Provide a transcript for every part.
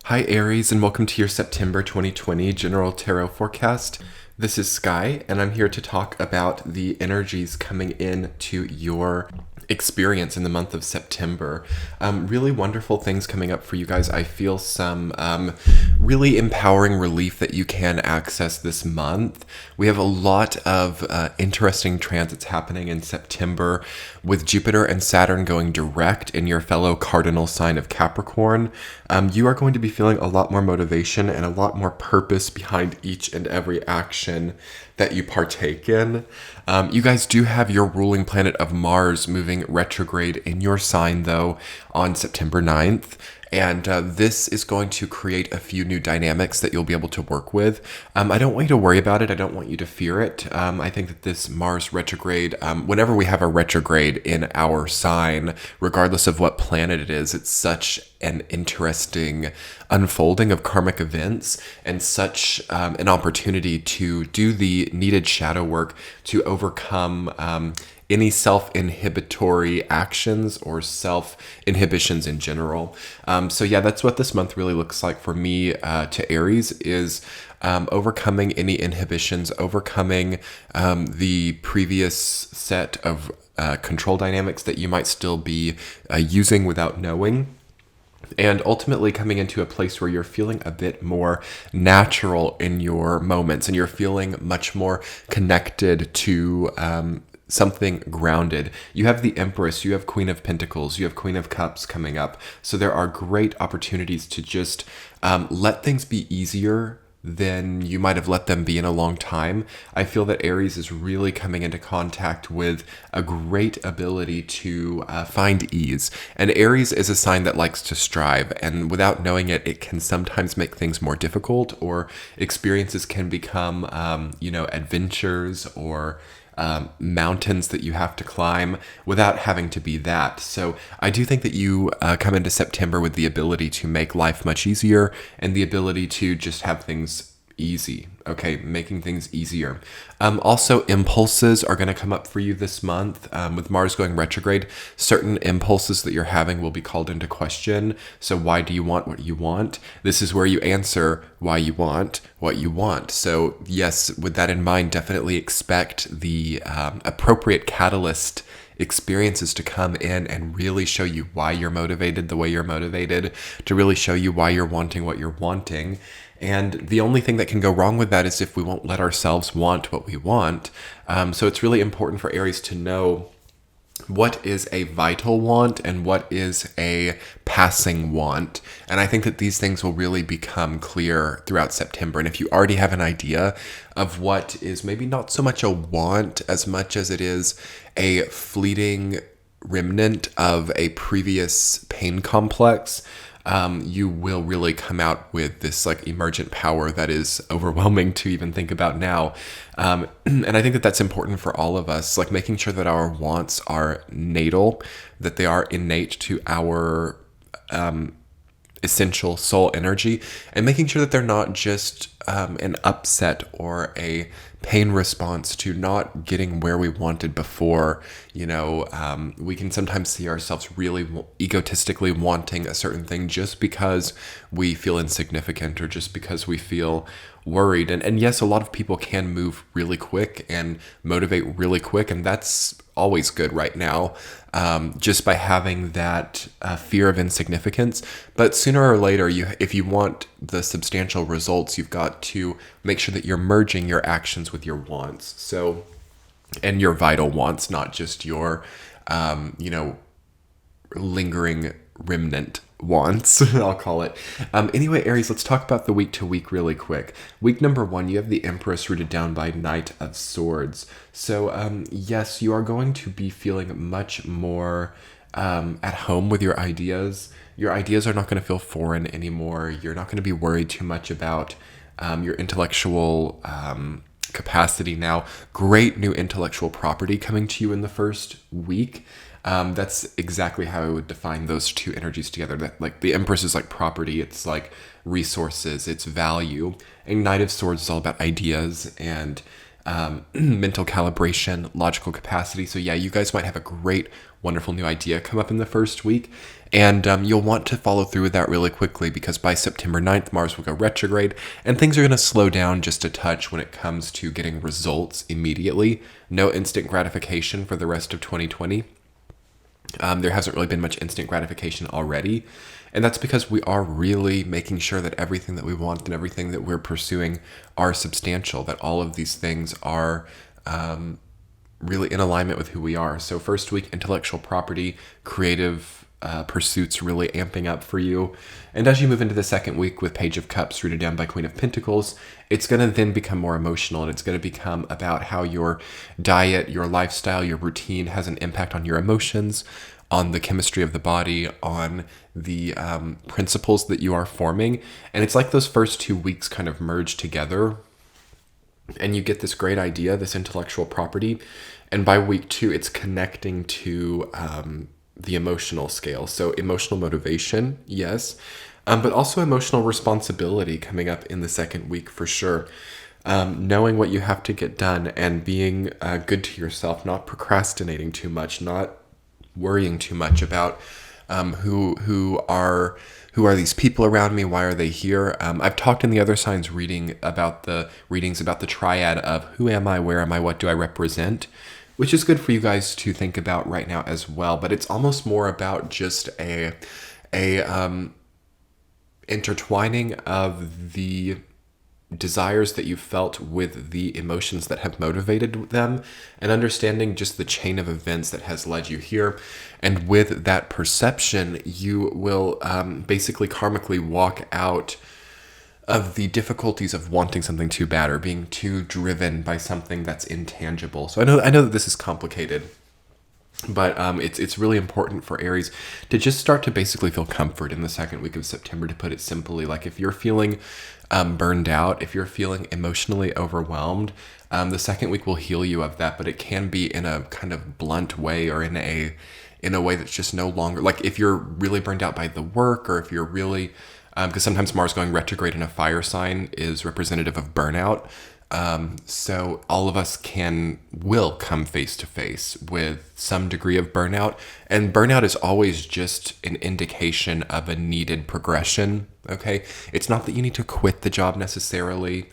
Hi, Aries, and welcome to your September 2020 General Tarot Forecast. This is Sky, and I'm here to talk about the energies coming in to your experience in the month of September. Really wonderful things coming up for you guys. I feel some really empowering relief that you can access this month. We have a lot of interesting transits happening in September with Jupiter and Saturn going direct in your fellow cardinal sign of Capricorn. You are going to be feeling a lot more motivation and a lot more purpose behind each and every action that you partake in. You guys do have your ruling planet of Mars moving retrograde in your sign, though, on September 9th. And this is going to create a few new dynamics that you'll be able to work with. I don't want you to worry about it. I don't want you to fear it. I think that this Mars retrograde, whenever we have a retrograde in our sign, regardless of what planet it is, it's such an interesting unfolding of karmic events and such an opportunity to do the needed shadow work to overcome any self-inhibitory actions or self-inhibitions in general. So yeah, that's what this month really looks like for me to Aries is overcoming any inhibitions, overcoming the previous set of control dynamics that you might still be using without knowing. And ultimately coming into a place where you're feeling a bit more natural in your moments and you're feeling much more connected to something grounded. You have the Empress, you have Queen of Pentacles, you have Queen of Cups coming up. So there are great opportunities to just let things be easier than you might have let them be in a long time. I feel that Aries is really coming into contact with a great ability to find ease. And Aries is a sign that likes to strive, and without knowing it, it can sometimes make things more difficult, or experiences can become, adventures or mountains that you have to climb without having to be that. So I do think that you come into September with the ability to make life much easier and the ability to just have things easy. Okay, making things easier. Also, impulses are going to come up for you this month. With Mars going retrograde, certain impulses that you're having will be called into question. So why do you want what you want? This is where you answer why you want what you want. So yes, with that in mind, definitely expect the appropriate catalyst experiences to come in and really show you why you're motivated the way you're motivated, to really show you why you're wanting what you're wanting. And the only thing that can go wrong with that is if we won't let ourselves want what we want. So it's really important for Aries to know what is a vital want and what is a passing want. And I think that these things will really become clear throughout September. And if you already have an idea of what is maybe not so much a want as much as it is a fleeting remnant of a previous pain complex, you will really come out with this like emergent power that is overwhelming to even think about now. And I think that that's important for all of us, like making sure that our wants are natal, that they are innate to our essential soul energy, and making sure that they're not just an upset or a pain response to not getting where we wanted before. We can sometimes see ourselves really egotistically wanting a certain thing just because we feel insignificant or just because we feel worried. And yes, a lot of people can move really quick and motivate really quick, and that's always good right now, just by having that fear of insignificance. But sooner or later, if you want the substantial results, you've got to make sure that you're merging your actions with your wants. So, and your vital wants, not just your, lingering remnant wants, I'll call it. Anyway, Aries, let's talk about the week to week really quick. Week number 1, you have the Empress rooted down by Knight of Swords. So, yes, you are going to be feeling much more at home with your ideas. Your ideas are not going to feel foreign anymore. You're not going to be worried too much about your intellectual capacity now. Great new intellectual property coming to you in the first week. That's exactly how I would define those two energies together. That, like, the Empress is like property, it's like resources, it's value, and Knight of Swords is all about ideas and mental calibration, logical capacity. So yeah, you guys might have a great, wonderful new idea come up in the first week. And you'll want to follow through with that really quickly, because by September 9th, Mars will go retrograde and things are going to slow down just a touch when it comes to getting results immediately. No instant gratification for the rest of 2020. There hasn't really been much instant gratification already. And that's because we are really making sure that everything that we want and everything that we're pursuing are substantial, that all of these things are really in alignment with who we are. So first week, intellectual property, creative pursuits really amping up for you. And as you move into the second week with Page of Cups rooted down by Queen of Pentacles, it's going to then become more emotional, and it's going to become about how your diet, your lifestyle, your routine has an impact on your emotions, on the chemistry of the body, on the principles that you are forming. And it's like those first 2 weeks kind of merge together and you get this great idea, this intellectual property. And by week 2, it's connecting to the emotional scale. So emotional motivation, yes, but also emotional responsibility coming up in the second week for sure. Knowing what you have to get done and being good to yourself, not procrastinating too much, not worrying too much about who are these people around me? Why are they here? I've talked in the other signs readings about the triad of who am I, where am I, what do I represent, which is good for you guys to think about right now as well. But it's almost more about just a intertwining of the desires that you felt with the emotions that have motivated them, and understanding just the chain of events that has led you here. And with that perception, you will basically karmically walk out of the difficulties of wanting something too bad or being too driven by something that's intangible. So I know that this is complicated, but it's really important for Aries to just start to basically feel comfort in the second week of September, to put it simply. Like if you're feeling burned out, if you're feeling emotionally overwhelmed, the second week will heal you of that, but it can be in a kind of blunt way, or in a way that's just no longer, like if you're really burned out by the work, or if you're really, because sometimes Mars going retrograde in a fire sign is representative of burnout. So all of us will come face to face with some degree of burnout, and burnout is always just an indication of a needed progression. Okay. It's not that you need to quit the job necessarily,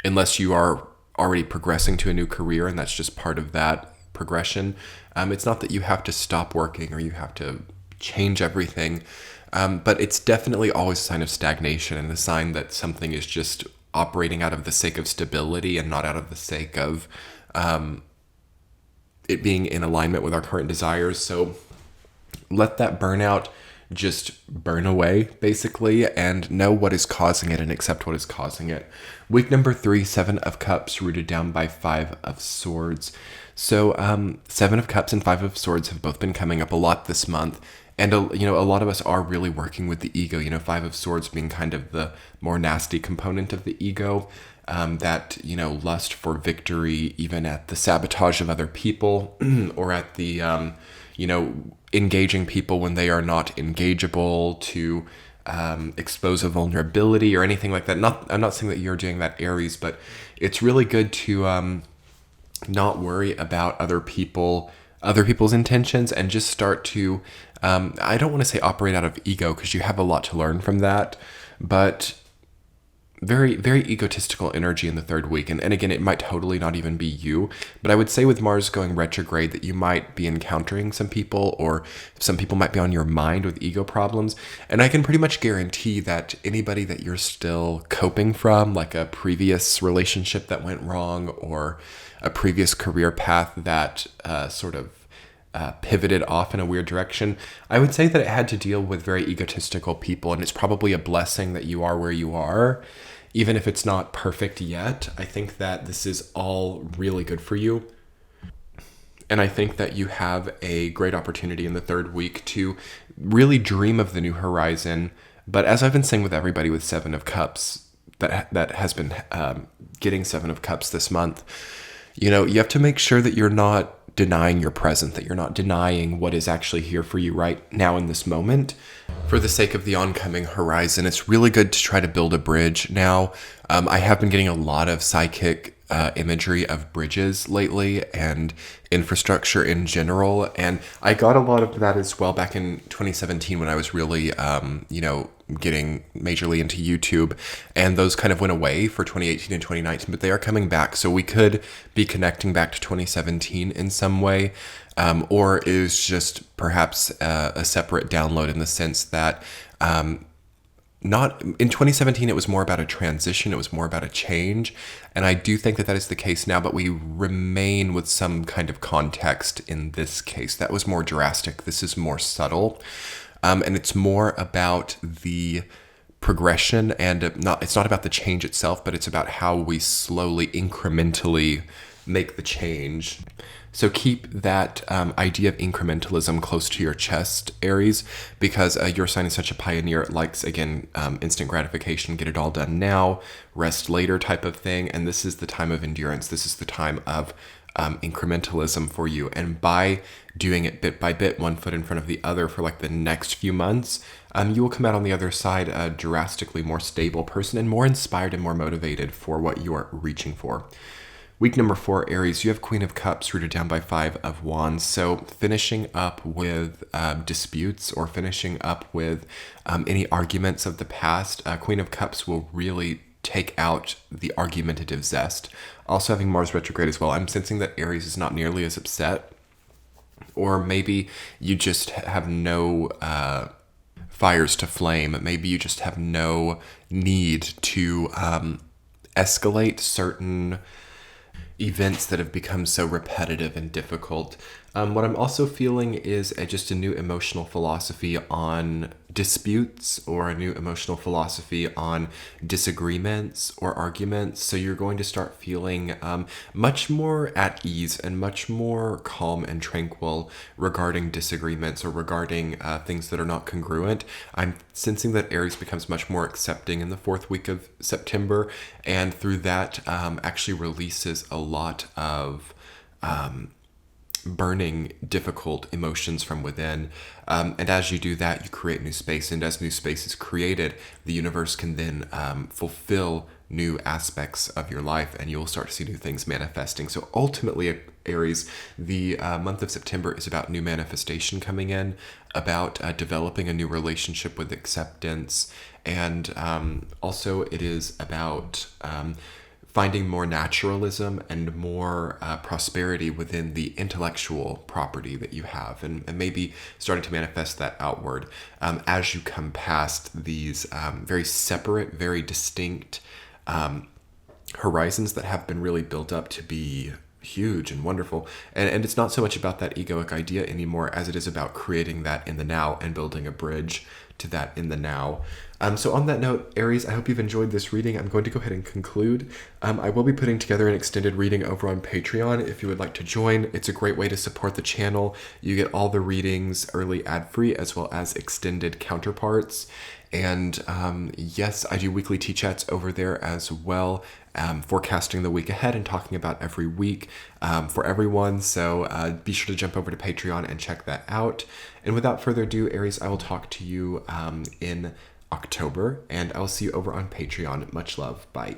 unless you are already progressing to a new career, and that's just part of that progression. It's not that you have to stop working or you have to change everything. But it's definitely always a sign of stagnation, and a sign that something is just operating out of the sake of stability and not out of the sake of it being in alignment with our current desires. So let that burnout just burn away, basically, and know what is causing it and accept what is causing it. Week number 3, 7 of Cups rooted down by 5 of Swords. So 7 of Cups and 5 of Swords have both been coming up a lot this month. And, a lot of us are really working with the ego, 5 of Swords being kind of the more nasty component of the ego, that, lust for victory, even at the sabotage of other people, or at the, engaging people when they are not engageable, to expose a vulnerability or anything like that. I'm not saying that you're doing that, Aries, but it's really good to not worry about other people's intentions, and just start to, I don't want to say operate out of ego, because you have a lot to learn from that, but very, very egotistical energy in the third week. And again, it might totally not even be you, but I would say with Mars going retrograde that you might be encountering some people, or some people might be on your mind with ego problems. And I can pretty much guarantee that anybody that you're still coping from, like a previous relationship that went wrong, or a previous career path that sort of pivoted off in a weird direction, I would say that it had to deal with very egotistical people, and it's probably a blessing that you are where you are, even if it's not perfect yet. I think that this is all really good for you, and I think that you have a great opportunity in the third week to really dream of the new horizon. But as I've been saying with everybody with 7 of Cups that has been getting 7 of Cups this month, you have to make sure that you're not denying your present, that you're not denying what is actually here for you right now in this moment, for the sake of the oncoming horizon. It's really good to try to build a bridge now. I have been getting a lot of psychic imagery of bridges lately and infrastructure in general. And I got a lot of that as well back in 2017 when I was really, getting majorly into YouTube. And those kind of went away for 2018 and 2019, but they are coming back. So we could be connecting back to 2017 in some way. Or is just perhaps a separate download in the sense that not in 2017 it was more about a transition, it was more about a change, and I do think that that is the case now, but we remain with some kind of context in this case. That was more drastic, this is more subtle, and it's more about the progression, and it's not about the change itself, but it's about how we slowly incrementally make the change. So keep that idea of incrementalism close to your chest, Aries, because your sign is such a pioneer. It likes, again, instant gratification, get it all done now, rest later type of thing. And this is the time of endurance. This is the time of incrementalism for you. And by doing it bit by bit, one foot in front of the other for like the next few months, you will come out on the other side a drastically more stable person and more inspired and more motivated for what you are reaching for. Week number 4, Aries, you have Queen of Cups rooted down by 5 of Wands. So finishing up with disputes or finishing up with any arguments of the past, Queen of Cups will really take out the argumentative zest. Also having Mars retrograde as well. I'm sensing that Aries is not nearly as upset, or maybe you just have no fires to flame. Maybe you just have no need to escalate certain events that have become so repetitive and difficult. What I'm also feeling is just a new emotional philosophy on disputes, or a new emotional philosophy on disagreements or arguments. So you're going to start feeling much more at ease and much more calm and tranquil regarding disagreements or regarding things that are not congruent. I'm sensing that Aries becomes much more accepting in the 4th week of September, and through that actually releases a lot of burning, difficult emotions from within. And as you do that, you create new space. And as new space is created, the universe can then fulfill new aspects of your life, and you'll start to see new things manifesting. So ultimately, Aries, the month of September is about new manifestation coming in, about developing a new relationship with acceptance. And also it is about finding more naturalism and more prosperity within the intellectual property that you have, and maybe starting to manifest that outward as you come past these very separate, very distinct horizons that have been really built up to be huge and wonderful. And it's not so much about that egoic idea anymore as it is about creating that in the now and building a bridge to that in the now. So on that note, Aries, I hope you've enjoyed this reading. I'm going to go ahead and conclude. I will be putting together an extended reading over on Patreon if you would like to join. It's a great way to support the channel. You get all the readings early ad-free as well as extended counterparts. And yes, I do weekly tea chats over there as well, forecasting the week ahead and talking about every week for everyone. So be sure to jump over to Patreon and check that out. And without further ado, Aries, I will talk to you in October, and I'll see you over on Patreon. Much love. Bye.